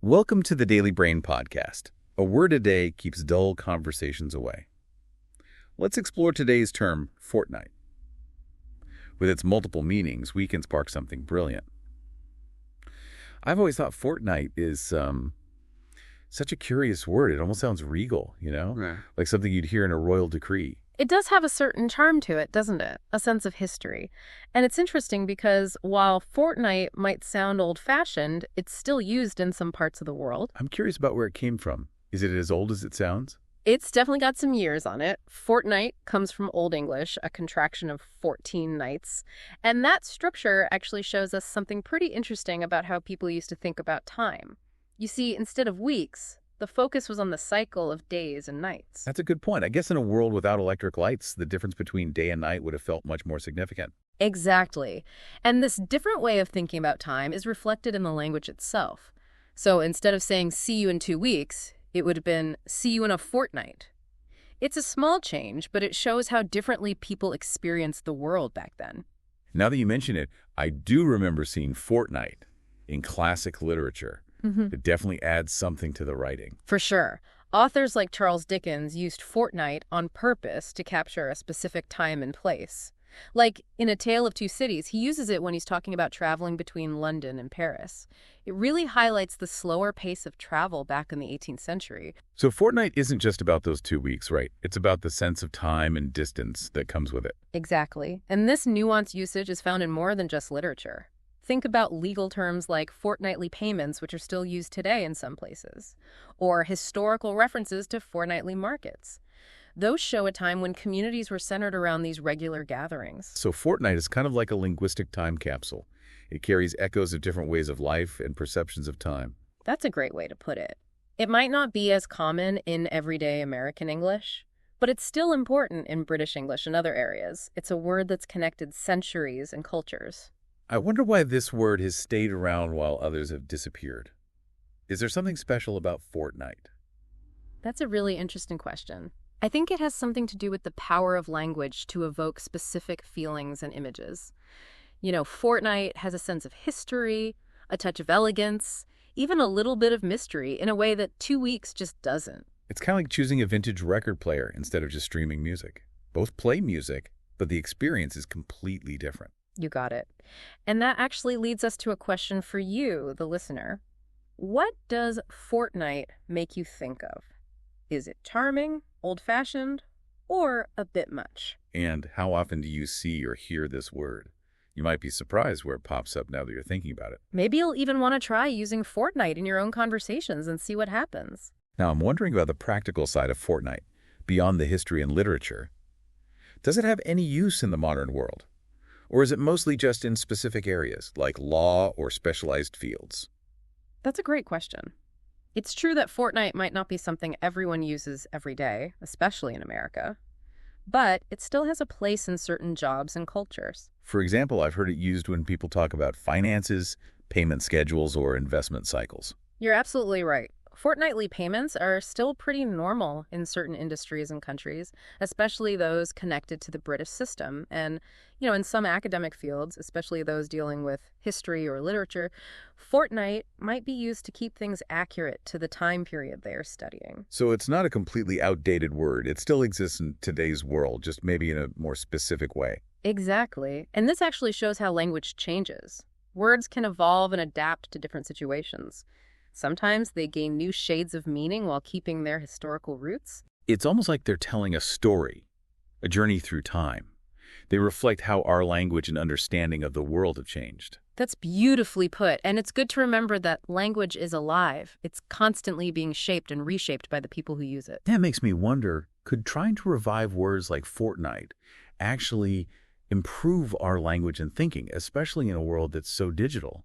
Welcome to the Daily Brain Podcast. A word a day keeps dull conversations away. Let's explore today's term, fortnight. With its multiple meanings, we can spark something brilliant. I've always thought fortnight is such a curious word. It almost sounds regal, Right. like something you'd hear in a royal decree. It does have a certain charm to it, doesn't it? A sense of history. And it's interesting because while fortnight might sound old-fashioned, it's still used in some parts of the world. I'm curious about where it came from. Is it as old as it sounds? It's definitely got some years on it. Fortnight comes from Old English, a contraction of 14 nights. And that structure actually shows us something pretty interesting about how people used to think about time. You see, instead of weeks, the focus was on the cycle of days and nights. That's a good point. I guess in a world without electric lights, the difference between day and night would have felt much more significant. Exactly. And this different way of thinking about time is reflected in the language itself. So instead of saying, see you in 2 weeks, it would have been, see you in a fortnight. It's a small change, but it shows how differently people experienced the world back then. Now that you mention it, I do remember seeing fortnight in classic literature. It definitely adds something to the writing. For sure. Authors like Charles Dickens used fortnight on purpose to capture a specific time and place. Like in A Tale of Two Cities, he uses it when he's talking about traveling between London and Paris. It really highlights the slower pace of travel back in the 18th century. So fortnight isn't just about those 2 weeks, right? It's about the sense of time and distance that comes with it. Exactly. And this nuanced usage is found in more than just literature. Think about legal terms like fortnightly payments, which are still used today in some places, or historical references to fortnightly markets. Those show a time when communities were centered around these regular gatherings. So fortnight is kind of like a linguistic time capsule. It carries echoes of different ways of life and perceptions of time. That's a great way to put it. It might not be as common in everyday American English, but it's still important in British English and other areas. It's a word that's connected centuries and cultures. I wonder why this word has stayed around while others have disappeared. Is there something special about fortnight? That's a really interesting question. I think it has something to do with the power of language to evoke specific feelings and images. Fortnight has a sense of history, a touch of elegance, even a little bit of mystery in a way that 2 weeks just doesn't. It's kind of like choosing a vintage record player instead of just streaming music. Both play music, but the experience is completely different. You got it. And that actually leads us to a question for you, the listener. What does fortnight make you think of? Is it charming, old-fashioned, or a bit much? And how often do you see or hear this word? You might be surprised where it pops up now that you're thinking about it. Maybe you'll even want to try using fortnight in your own conversations and see what happens. Now, I'm wondering about the practical side of fortnight, beyond the history and literature. Does it have any use in the modern world? Or is it mostly just in specific areas, like law or specialized fields? That's a great question. It's true that fortnight might not be something everyone uses every day, especially in America. But it still has a place in certain jobs and cultures. For example, I've heard it used when people talk about finances, payment schedules, or investment cycles. You're absolutely right. Fortnightly payments are still pretty normal in certain industries and countries, especially those connected to the British system. And, in some academic fields, especially those dealing with history or literature, fortnight might be used to keep things accurate to the time period they are studying. So it's not a completely outdated word. It still exists in today's world, just maybe in a more specific way. Exactly. And this actually shows how language changes. Words can evolve and adapt to different situations. Sometimes they gain new shades of meaning while keeping their historical roots. It's almost like they're telling a story, a journey through time. They reflect how our language and understanding of the world have changed. That's beautifully put, and it's good to remember that language is alive. It's constantly being shaped and reshaped by the people who use it. That makes me wonder, could trying to revive words like fortnight actually improve our language and thinking, especially in a world that's so digital?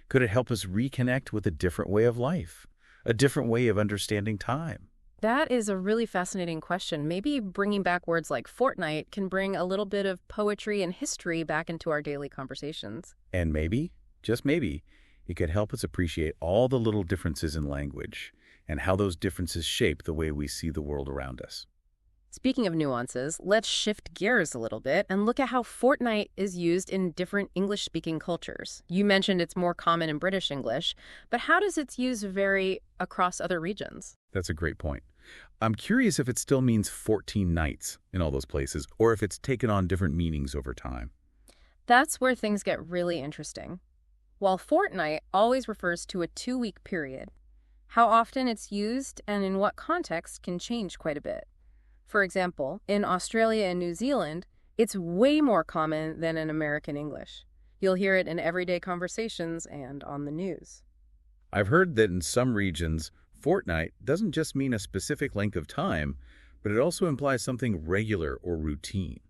Could it help us reconnect with a different way of life, a different way of understanding time? That is a really fascinating question. Maybe bringing back words like fortnight can bring a little bit of poetry and history back into our daily conversations. And maybe, just maybe, it could help us appreciate all the little differences in language and how those differences shape the way we see the world around us. Speaking of nuances, let's shift gears a little bit and look at how fortnight is used in different English-speaking cultures. You mentioned it's more common in British English, but how does its use vary across other regions? That's a great point. I'm curious if it still means 14 nights in all those places, or if it's taken on different meanings over time. That's where things get really interesting. While fortnight always refers to a 2-week period, how often it's used and in what context can change quite a bit. For example, in Australia and New Zealand, it's way more common than in American English. You'll hear it in everyday conversations and on the news. I've heard that in some regions, fortnight doesn't just mean a specific length of time, but it also implies something regular or routine.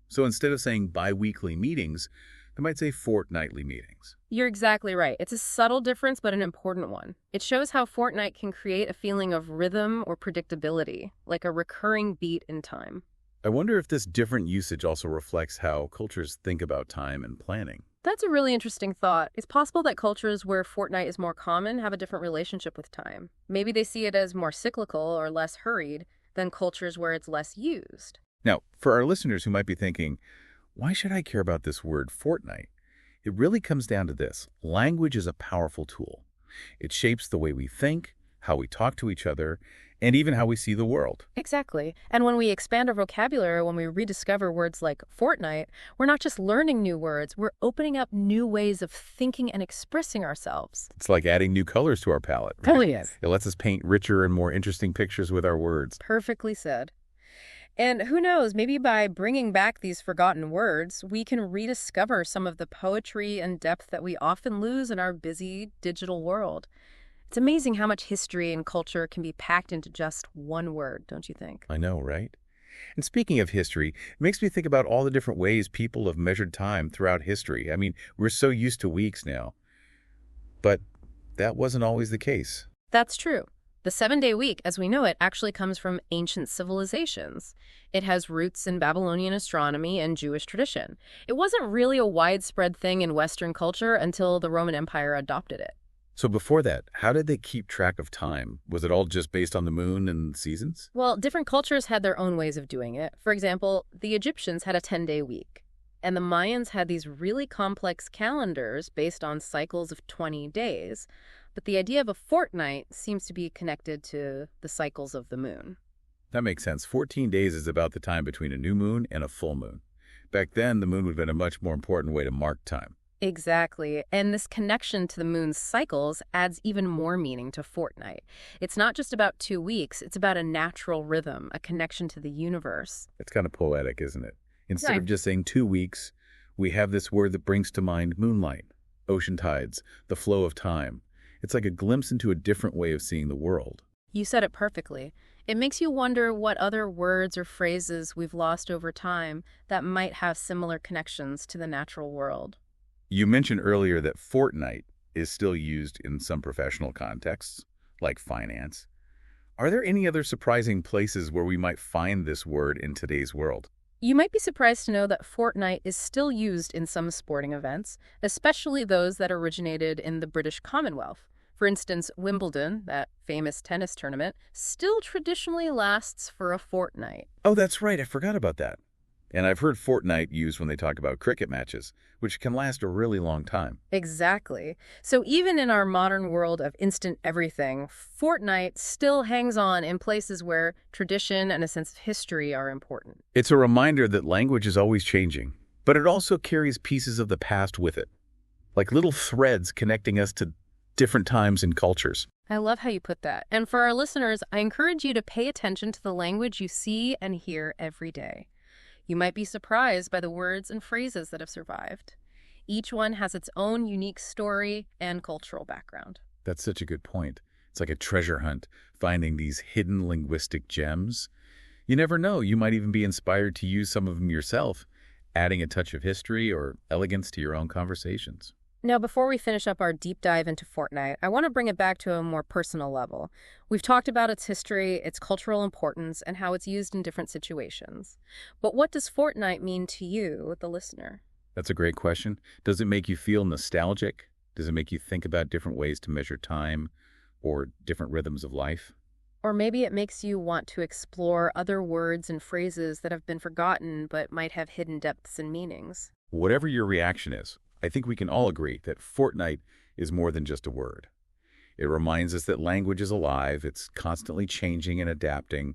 So instead of saying bi-weekly meetings, they might say fortnightly meetings. You're exactly right. It's a subtle difference, but an important one. It shows how fortnight can create a feeling of rhythm or predictability, like a recurring beat in time. I wonder if this different usage also reflects how cultures think about time and planning. That's a really interesting thought. It's possible that cultures where fortnight is more common have a different relationship with time. Maybe they see it as more cyclical or less hurried than cultures where it's less used. Now, for our listeners who might be thinking, why should I care about this word fortnight? It really comes down to this. Language is a powerful tool. It shapes the way we think, how we talk to each other, and even how we see the world. Exactly. And when we expand our vocabulary, when we rediscover words like fortnight, we're not just learning new words, we're opening up new ways of thinking and expressing ourselves. It's like adding new colors to our palette. Right? Totally is. It lets us paint richer and more interesting pictures with our words. Perfectly said. And who knows, maybe by bringing back these forgotten words, we can rediscover some of the poetry and depth that we often lose in our busy digital world. It's amazing how much history and culture can be packed into just one word, don't you think? I know, right? And speaking of history, it makes me think about all the different ways people have measured time throughout history. I mean, we're so used to weeks now. But that wasn't always the case. That's true. The 7-day week, as we know it, actually comes from ancient civilizations. It has roots in Babylonian astronomy and Jewish tradition. It wasn't really a widespread thing in Western culture until the Roman Empire adopted it. So before that, how did they keep track of time? Was it all just based on the moon and seasons? Well, different cultures had their own ways of doing it. For example, the Egyptians had a 10-day week, and the Mayans had these really complex calendars based on cycles of 20 days. But the idea of a fortnight seems to be connected to the cycles of the moon. That makes sense. 14 days is about the time between a new moon and a full moon. Back then, the moon would have been a much more important way to mark time. Exactly. And this connection to the moon's cycles adds even more meaning to fortnight. It's not just about 2 weeks, it's about a natural rhythm, a connection to the universe. It's kind of poetic, isn't it? Instead Right. of just saying 2 weeks, we have this word that brings to mind moonlight, ocean tides, the flow of time. It's like a glimpse into a different way of seeing the world. You said it perfectly. It makes you wonder what other words or phrases we've lost over time that might have similar connections to the natural world. You mentioned earlier that fortnight is still used in some professional contexts, like finance. Are there any other surprising places where we might find this word in today's world? You might be surprised to know that fortnight is still used in some sporting events, especially those that originated in the British Commonwealth. For instance, Wimbledon, that famous tennis tournament, still traditionally lasts for a fortnight. Oh, that's right. I forgot about that. And I've heard fortnight used when they talk about cricket matches, which can last a really long time. Exactly. So even in our modern world of instant everything, fortnight still hangs on in places where tradition and a sense of history are important. It's a reminder that language is always changing, but it also carries pieces of the past with it, like little threads connecting us to different times and cultures. I love how you put that. And for our listeners, I encourage you to pay attention to the language you see and hear every day. You might be surprised by the words and phrases that have survived. Each one has its own unique story and cultural background. That's such a good point. It's like a treasure hunt, finding these hidden linguistic gems. You never know, you might even be inspired to use some of them yourself, adding a touch of history or elegance to your own conversations. Now, before we finish up our deep dive into fortnight, I want to bring it back to a more personal level. We've talked about its history, its cultural importance, and how it's used in different situations. But what does fortnight mean to you, the listener? That's a great question. Does it make you feel nostalgic? Does it make you think about different ways to measure time or different rhythms of life? Or maybe it makes you want to explore other words and phrases that have been forgotten but might have hidden depths and meanings. Whatever your reaction is, I think we can all agree that Fortnite is more than just a word. It reminds us that language is alive, it's constantly changing and adapting,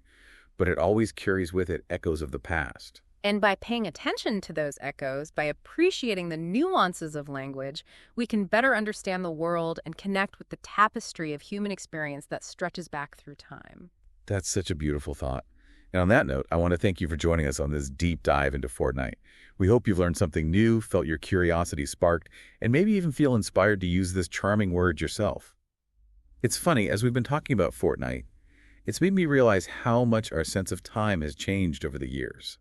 but it always carries with it echoes of the past. And by paying attention to those echoes, by appreciating the nuances of language, we can better understand the world and connect with the tapestry of human experience that stretches back through time. That's such a beautiful thought. And on that note, I want to thank you for joining us on this deep dive into Fortnite. We hope you've learned something new, felt your curiosity sparked, and maybe even feel inspired to use this charming word yourself. It's funny, as we've been talking about Fortnite, it's made me realize how much our sense of time has changed over the years.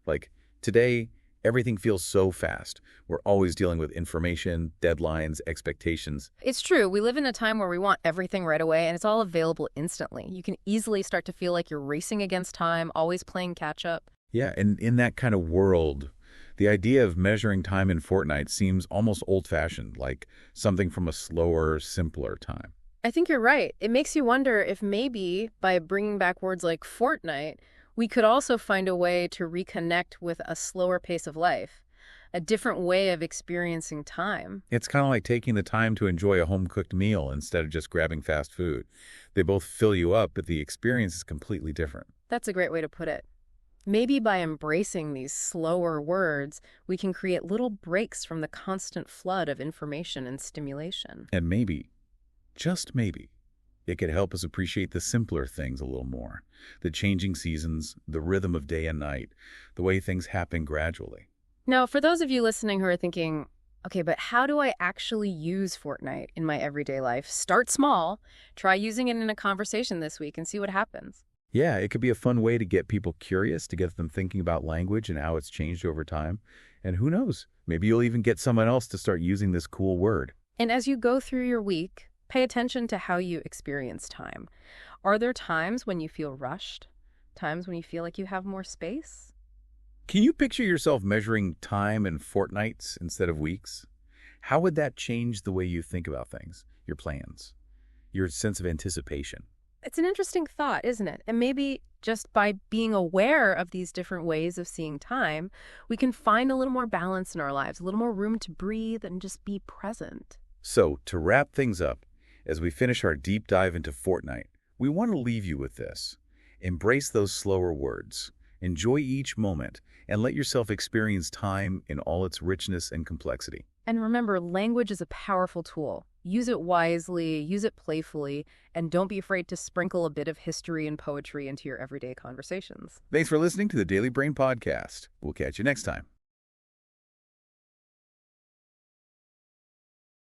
Like, today, everything feels so fast. We're always dealing with information, deadlines, expectations. It's true. We live in a time where we want everything right away, and it's all available instantly. You can easily start to feel like you're racing against time, always playing catch-up. Yeah, and in that kind of world, the idea of measuring time in Fortnite seems almost old-fashioned, like something from a slower, simpler time. I think you're right. It makes you wonder if maybe by bringing back words like fortnight, we could also find a way to reconnect with a slower pace of life, a different way of experiencing time. It's kind of like taking the time to enjoy a home-cooked meal instead of just grabbing fast food. They both fill you up, but the experience is completely different. That's a great way to put it. Maybe by embracing these slower words, we can create little breaks from the constant flood of information and stimulation. And maybe, just maybe, it could help us appreciate the simpler things a little more. The changing seasons, the rhythm of day and night, the way things happen gradually. Now, for those of you listening who are thinking, okay, but how do I actually use Fortnite in my everyday life? Start small. Try using it in a conversation this week and see what happens. Yeah, it could be a fun way to get people curious, to get them thinking about language and how it's changed over time. And who knows, maybe you'll even get someone else to start using this cool word. And as you go through your week, pay attention to how you experience time. Are there times when you feel rushed? Times when you feel like you have more space? Can you picture yourself measuring time in fortnights instead of weeks? How would that change the way you think about things, your plans, your sense of anticipation? It's an interesting thought, isn't it? And maybe just by being aware of these different ways of seeing time, we can find a little more balance in our lives, a little more room to breathe and just be present. So, to wrap things up, as we finish our deep dive into Fortnite, we want to leave you with this. Embrace those slower words. Enjoy each moment, and let yourself experience time in all its richness and complexity. And remember, language is a powerful tool. Use it wisely, use it playfully, and don't be afraid to sprinkle a bit of history and poetry into your everyday conversations. Thanks for listening to the Daily Brain Podcast. We'll catch you next time.